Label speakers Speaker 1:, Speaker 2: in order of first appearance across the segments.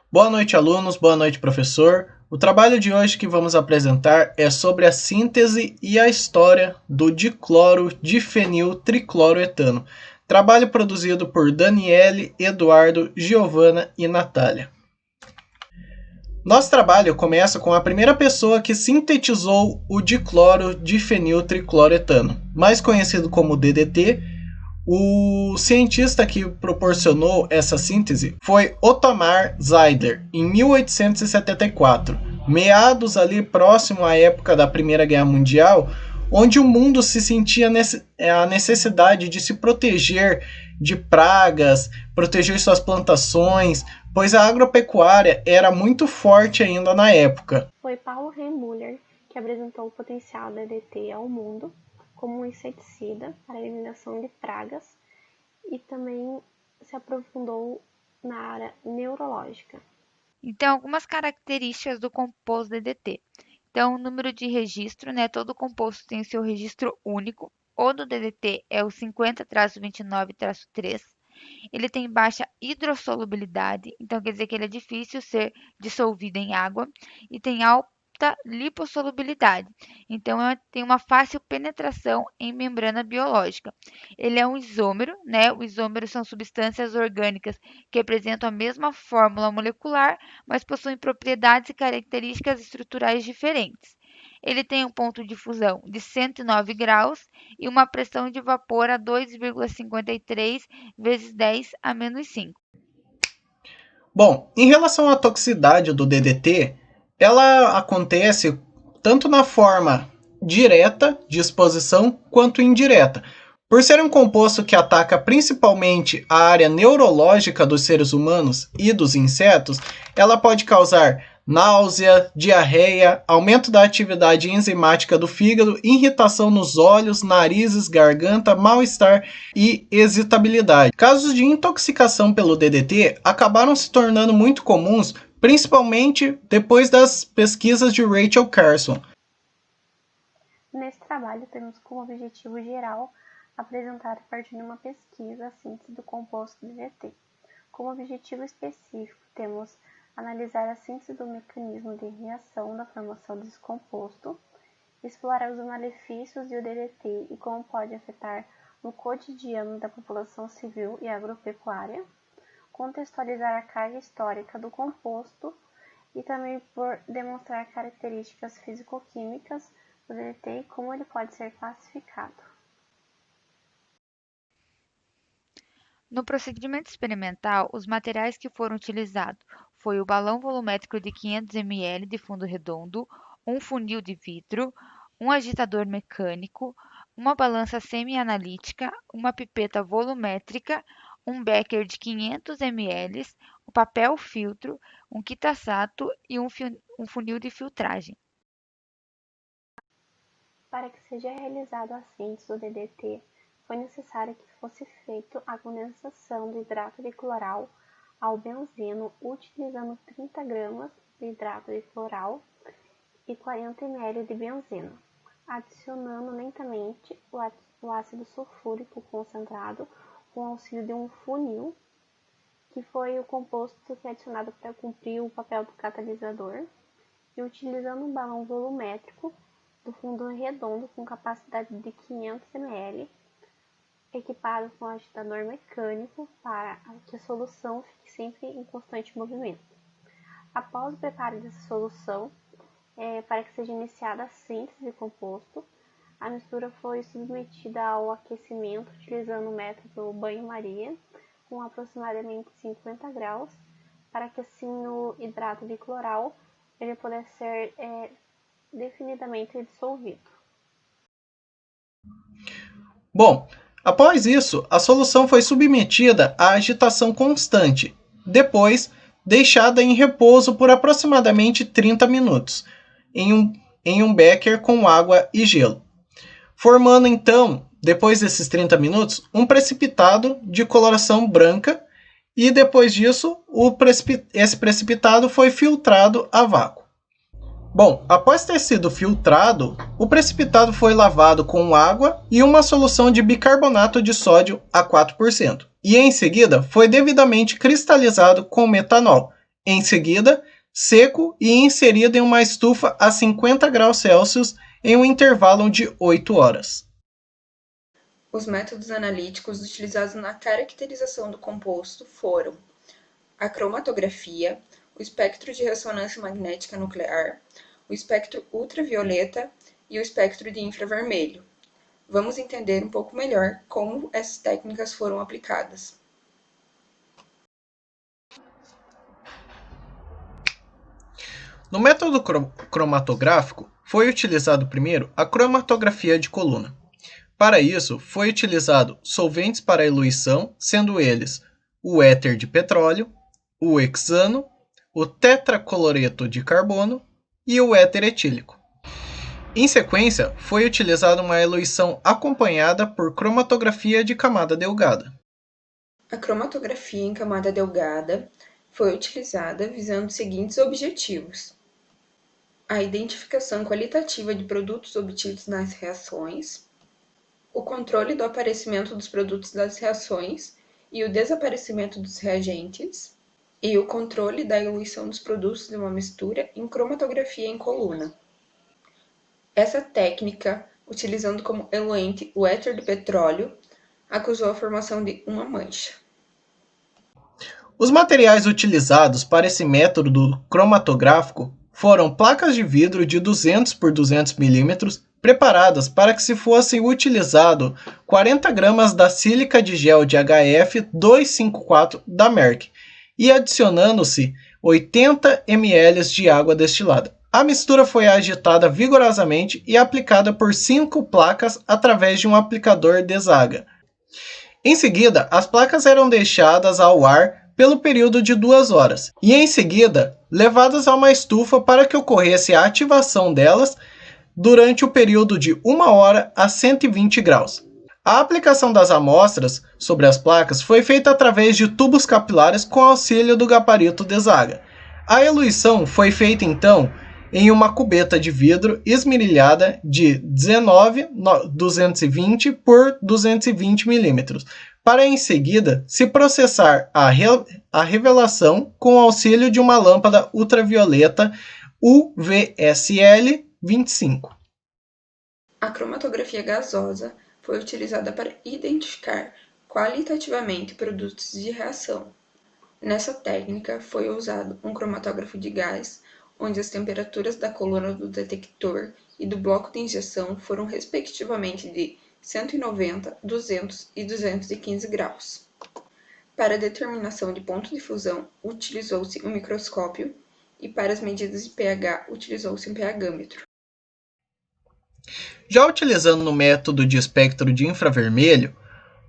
Speaker 1: Boa noite, alunos. Boa noite, professor. O trabalho de hoje que vamos apresentar é sobre a síntese e a história do dicloro difenil tricloroetano. Trabalho produzido por Daniele, Eduardo, Giovana e Natália. Nosso trabalho começa com a primeira pessoa que sintetizou o dicloro difenil tricloroetano, mais conhecido como DDT. O cientista que proporcionou essa síntese foi Ottmar Zeidler, em 1874, meados ali próximo à época da Primeira Guerra Mundial, onde o mundo se sentia a necessidade de se proteger de pragas, proteger suas plantações, pois a agropecuária era muito forte ainda na época.
Speaker 2: Foi Paulo Remuller que apresentou o potencial da DDT ao mundo como um inseticida para a eliminação de pragas e também se aprofundou na área neurológica.
Speaker 3: Então, algumas características do composto DDT. Então, o número de registro, todo composto tem o seu registro único. O do DDT é o 50-29-3. Ele tem baixa hidrossolubilidade, então quer dizer que ele é difícil ser dissolvido em água e tem alta lipossolubilidade, então tem uma fácil penetração em membrana biológica. Ele é um isômero, Os isômeros são substâncias orgânicas que apresentam a mesma fórmula molecular, mas possuem propriedades e características estruturais diferentes. Ele tem um ponto de fusão de 109 graus e uma pressão de vapor a 2,53 vezes 10 a menos 5.
Speaker 1: Bom, em relação à toxicidade do DDT, ela acontece tanto na forma direta de exposição quanto indireta. Por ser um composto que ataca principalmente a área neurológica dos seres humanos e dos insetos, ela pode causar náusea, diarreia, aumento da atividade enzimática do fígado, irritação nos olhos, narizes, garganta, mal-estar e excitabilidade. Casos de intoxicação pelo DDT acabaram se tornando muito comuns, principalmente depois das pesquisas de Rachel Carson.
Speaker 2: Nesse trabalho, temos como objetivo geral apresentar a partir de uma pesquisa a síntese do composto DDT. Como objetivo específico, temos analisar a síntese do mecanismo de reação da formação desse composto, explorar os malefícios do DDT e como pode afetar no cotidiano da população civil e agropecuária, contextualizar a carga histórica do composto e também por demonstrar características físico-químicas do DDT e como ele pode ser classificado.
Speaker 3: No procedimento experimental, os materiais que foram utilizados foi o balão volumétrico de 500 ml de fundo redondo, um funil de vidro, um agitador mecânico, uma balança semi-analítica, uma pipeta volumétrica, um becker de 500 ml, um papel filtro, um kitasato e um funil de filtragem.
Speaker 2: Para que seja realizado a síntese do DDT, foi necessário que fosse feita a condensação do hidrato de cloral ao benzeno utilizando 30 gramas de hidrato de cloral e 40 ml de benzeno, adicionando lentamente o ácido sulfúrico concentrado com o auxílio de um funil, que foi o composto que é adicionado para cumprir o papel do catalisador, e utilizando um balão volumétrico do fundo redondo com capacidade de 500 ml, equipado com agitador mecânico para que a solução fique sempre em constante movimento. Após o preparo dessa solução, para que seja iniciada a síntese de composto, a mistura foi submetida ao aquecimento utilizando o método banho-maria com aproximadamente 50 graus, para que assim o hidrato de cloral ele pudesse ser definidamente dissolvido.
Speaker 1: Bom, após isso, a solução foi submetida à agitação constante, depois deixada em repouso por aproximadamente 30 minutos, em um becker com água e gelo, formando então, depois desses 30 minutos, um precipitado de coloração branca e depois disso, esse precipitado foi filtrado a vácuo. Bom, após ter sido filtrado, o precipitado foi lavado com água e uma solução de bicarbonato de sódio a 4%. E em seguida foi devidamente cristalizado com metanol, em seguida, seco e inserido em uma estufa a 50 graus Celsius em um intervalo de 8 horas.
Speaker 4: Os métodos analíticos utilizados na caracterização do composto foram a cromatografia, o espectro de ressonância magnética nuclear, o espectro ultravioleta e o espectro de infravermelho. Vamos entender um pouco melhor como essas técnicas foram aplicadas.
Speaker 1: No método cromatográfico, foi utilizado primeiro a cromatografia de coluna. Para isso, foi utilizado solventes para eluição, sendo eles o éter de petróleo, o hexano, o tetracloreto de carbono e o éter etílico. Em sequência, foi utilizada uma eluição acompanhada por cromatografia de camada delgada.
Speaker 4: A cromatografia em camada delgada foi utilizada visando os seguintes objetivos: a identificação qualitativa de produtos obtidos nas reações, o controle do aparecimento dos produtos das reações e o desaparecimento dos reagentes, e o controle da eluição dos produtos de uma mistura em cromatografia em coluna. Essa técnica, utilizando como eluente o éter de petróleo, acusou a formação de uma mancha.
Speaker 1: Os materiais utilizados para esse método cromatográfico foram placas de vidro de 200 por 200 milímetros, preparadas para que se fosse utilizado 40 gramas da sílica de gel de HF 254 da Merck e adicionando-se 80 ml de água destilada. A mistura foi agitada vigorosamente e aplicada por 5 placas através de um aplicador Desaga. Em seguida, as placas eram deixadas ao ar pelo período de 2 horas e, em seguida, levadas a uma estufa para que ocorresse a ativação delas durante o período de 1 hora a 120 graus. A aplicação das amostras sobre as placas foi feita através de tubos capilares com auxílio do gabarito Desaga. A eluição foi feita, então, em uma cubeta de vidro esmerilhada de 19-220 por 220 milímetros, para em seguida se processar a revelação com o auxílio de uma lâmpada ultravioleta UVSL 25.
Speaker 4: A cromatografia gasosa foi utilizada para identificar qualitativamente produtos de reação. Nessa técnica foi usado um cromatógrafo de gás, onde as temperaturas da coluna do detector e do bloco de injeção foram respectivamente de 190, 200 e 215 graus. Para a determinação de ponto de fusão, utilizou-se um microscópio e para as medidas de pH, utilizou-se um pH-metro.
Speaker 1: Já utilizando no método de espectro de infravermelho,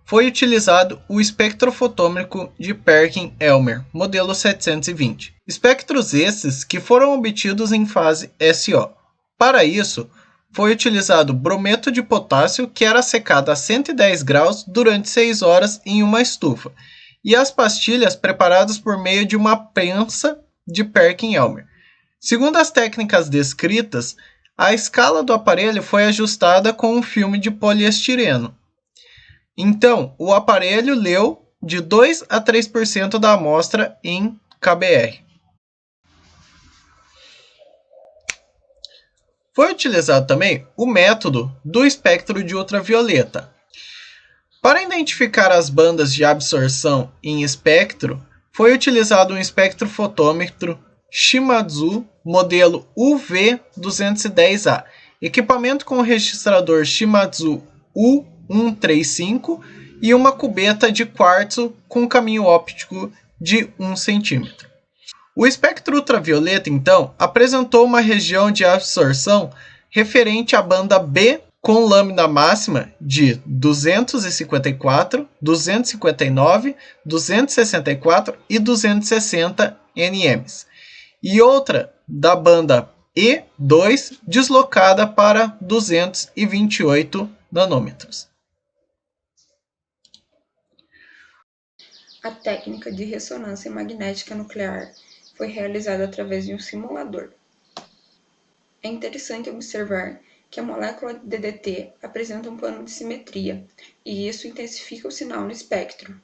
Speaker 1: foi utilizado o espectrofotômetro de Perkin-Elmer, modelo 720. Espectros esses que foram obtidos em fase SO. Para isso, foi utilizado brometo de potássio, que era secado a 110 graus durante 6 horas em uma estufa, e as pastilhas preparadas por meio de uma prensa de Perkin-Elmer. Segundo as técnicas descritas, a escala do aparelho foi ajustada com um filme de poliestireno. Então, o aparelho leu de 2 a 3% da amostra em kbr. Foi utilizado também o método do espectro de ultravioleta. Para identificar as bandas de absorção em espectro, foi utilizado um espectrofotômetro Shimadzu modelo UV210A, equipamento com registrador Shimadzu U135 e uma cubeta de quartzo com caminho óptico de 1 cm. O espectro ultravioleta, então, apresentou uma região de absorção referente à banda B com lâmina máxima de 254, 259, 264 e 260 nm, e outra da banda E2 deslocada para 228 nanômetros.
Speaker 4: A técnica de ressonância magnética nuclear foi realizada através de um simulador. É interessante observar que a molécula de DDT apresenta um plano de simetria, e isso intensifica o sinal no espectro.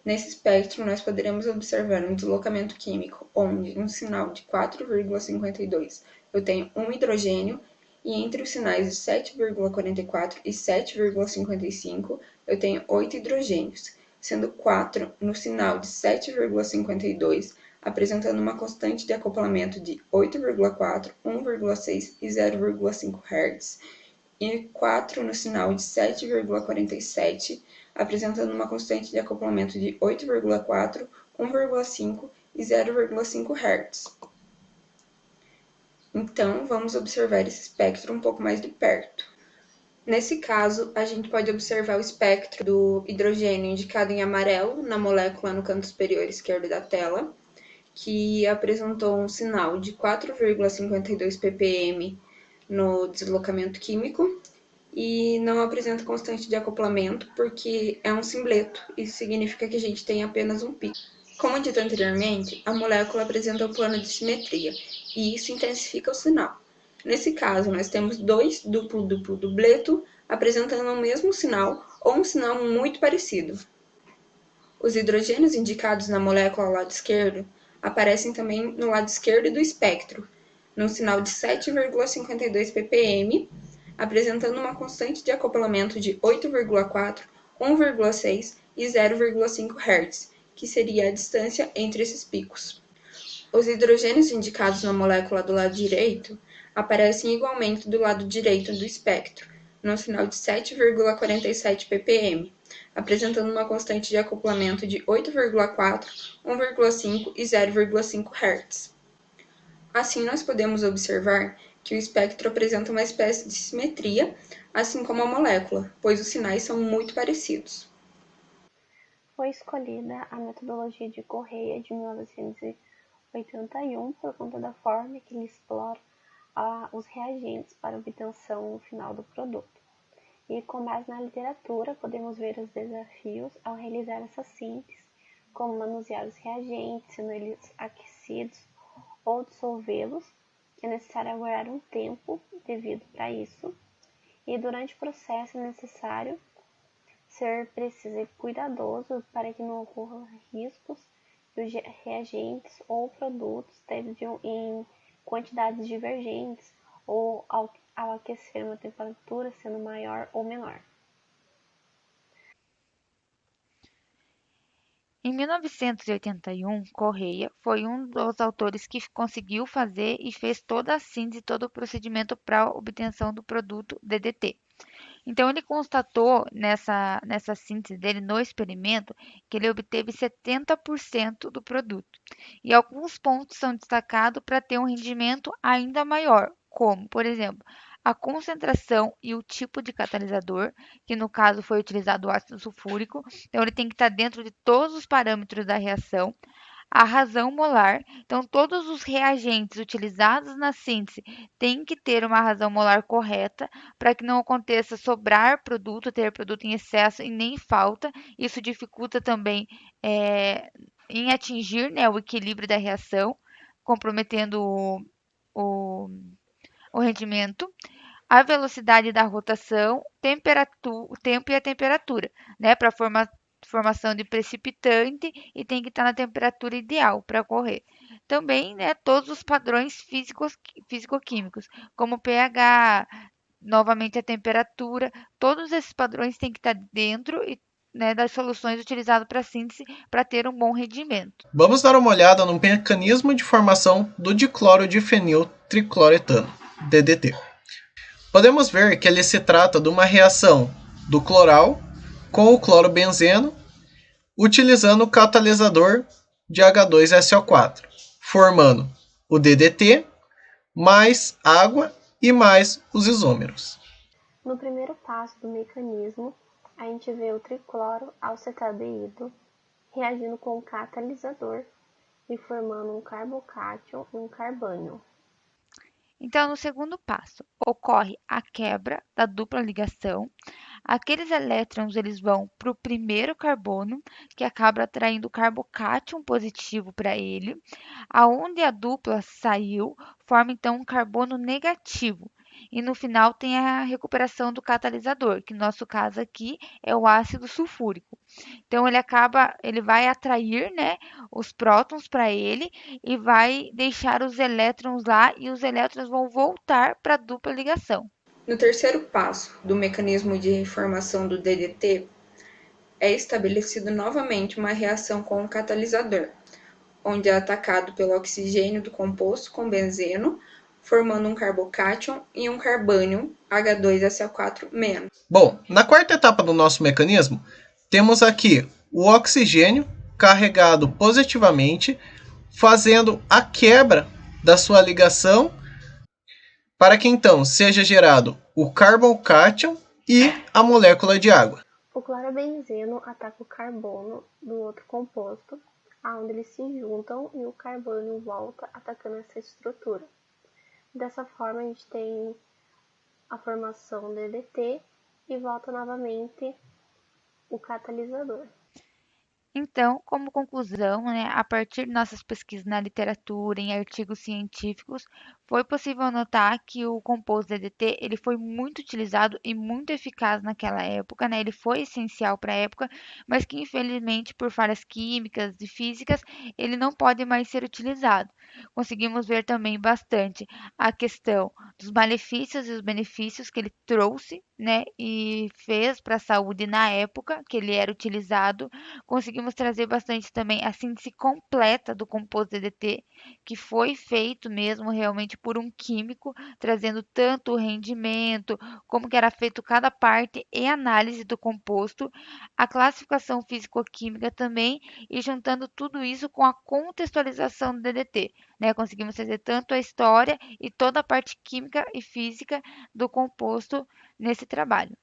Speaker 4: Nesse espectro, nós poderemos observar um deslocamento químico onde, um sinal de 4,52, eu tenho um hidrogênio, e entre os sinais de 7,44 e 7,55, eu tenho 8 hidrogênios, sendo 4 no sinal de 7,52, apresentando uma constante de acoplamento de 8,4, 1,6 e 0,5 Hz, e 4 no sinal de 7,47, apresentando uma constante de acoplamento de 8,4, 1,5 e 0,5 Hz. Então, vamos observar esse espectro um pouco mais de perto. Nesse caso, a gente pode observar o espectro do hidrogênio indicado em amarelo na molécula no canto superior esquerdo da tela, que apresentou um sinal de 4,52 ppm no deslocamento químico e não apresenta constante de acoplamento porque é um simbleto, isso significa que a gente tem apenas um pico. Como dito anteriormente, a molécula apresenta um plano de simetria e isso intensifica o sinal. Nesse caso, nós temos dois duplo-duplo dubleto apresentando o mesmo sinal ou um sinal muito parecido. Os hidrogênios indicados na molécula ao lado esquerdo aparecem também no lado esquerdo do espectro, no sinal de 7,52 ppm, apresentando uma constante de acoplamento de 8,4, 1,6 e 0,5 Hz, que seria a distância entre esses picos. Os hidrogênios indicados na molécula do lado direito aparecem igualmente do lado direito do espectro, no sinal de 7,47 ppm, apresentando uma constante de acoplamento de 8,4, 1,5 e 0,5 Hz. Assim, nós podemos observar que o espectro apresenta uma espécie de simetria, assim como a molécula, pois os sinais são muito parecidos.
Speaker 2: Foi escolhida a metodologia de Correia de 1981 por conta da forma que ele explora os reagentes para obtenção final do produto. E com base na literatura, podemos ver os desafios ao realizar essa síntese, como manusear os reagentes, sendo eles aquecidos ou dissolvê-los, é necessário aguardar um tempo devido para isso, e durante o processo é necessário ser preciso e cuidadoso para que não ocorram riscos que os reagentes ou produtos estejam em quantidades divergentes ou ao aquecer uma temperatura sendo maior ou menor.
Speaker 3: Em 1981, Correia foi um dos autores que conseguiu fazer e fez toda a síntese, todo o procedimento para a obtenção do produto DDT. Então, ele constatou nessa síntese dele no experimento que ele obteve 70% do produto. E alguns pontos são destacados para ter um rendimento ainda maior, como, por exemplo, a concentração e o tipo de catalisador, que no caso foi utilizado o ácido sulfúrico, então ele tem que estar dentro de todos os parâmetros da reação. A razão molar, então todos os reagentes utilizados na síntese têm que ter uma razão molar correta para que não aconteça sobrar produto, ter produto em excesso e nem falta. Isso dificulta também em atingir, né, o equilíbrio da reação, comprometendo o, o rendimento. A velocidade da rotação, o tempo e a temperatura, né, para formação de precipitante e tem que estar na temperatura ideal para ocorrer. Também, né, todos os padrões físico-químicos, como pH, novamente a temperatura, todos esses padrões têm que estar dentro né, das soluções utilizadas para síntese para ter um bom rendimento.
Speaker 1: Vamos dar uma olhada no mecanismo de formação do dicloro de fenil tricloretano, DDT. Podemos ver que ele se trata de uma reação do cloral com o clorobenzeno, utilizando o catalisador de H2SO4, formando o DDT, mais água e mais os isômeros.
Speaker 2: No primeiro passo do mecanismo, a gente vê o tricloro acetaldeído reagindo com o catalisador e formando um carbocátion e um carbânion.
Speaker 3: Então, no segundo passo, ocorre a quebra da dupla ligação. Aqueles elétrons eles vão para o primeiro carbono, que acaba atraindo o carbocátion positivo para ele. Aonde a dupla saiu, forma então um carbono negativo. e no final tem a recuperação do catalisador, que no nosso caso aqui é o ácido sulfúrico. Então ele vai atrair, né, os prótons para ele e vai deixar os elétrons lá e os elétrons vão voltar para a dupla ligação.
Speaker 4: No terceiro passo do mecanismo de reformação do DDT, é estabelecido novamente uma reação com o catalisador, onde é atacado pelo oxigênio do composto com benzeno, formando um carbocátion e um carbânion H2SO4-.
Speaker 1: Bom, na quarta etapa do nosso mecanismo, temos aqui o oxigênio carregado positivamente, fazendo a quebra da sua ligação para que então seja gerado o carbocátion e a molécula de água.
Speaker 2: O clorobenzeno ataca o carbono do outro composto, aonde eles se juntam e o carbônio volta atacando essa estrutura. Dessa forma a gente tem a formação do DDT e volta novamente o catalisador.
Speaker 3: Então, como conclusão, né, a partir de nossas pesquisas na literatura, em artigos científicos, foi possível notar que o composto DDT ele foi muito utilizado e muito eficaz naquela época, né? Ele foi essencial para a época, mas que infelizmente por falhas químicas e físicas ele não pode mais ser utilizado. Conseguimos ver também bastante a questão dos malefícios e os benefícios que ele trouxe, né, e fez para a saúde na época que ele era utilizado. Conseguimos trazer bastante também a síntese completa do composto DDT, que foi feito mesmo realmente por um químico, trazendo tanto o rendimento, como que era feito cada parte e análise do composto, a classificação físico-química também, e juntando tudo isso com a contextualização do DDT, né? Conseguimos trazer tanto a história e toda a parte química e física do composto nesse trabalho.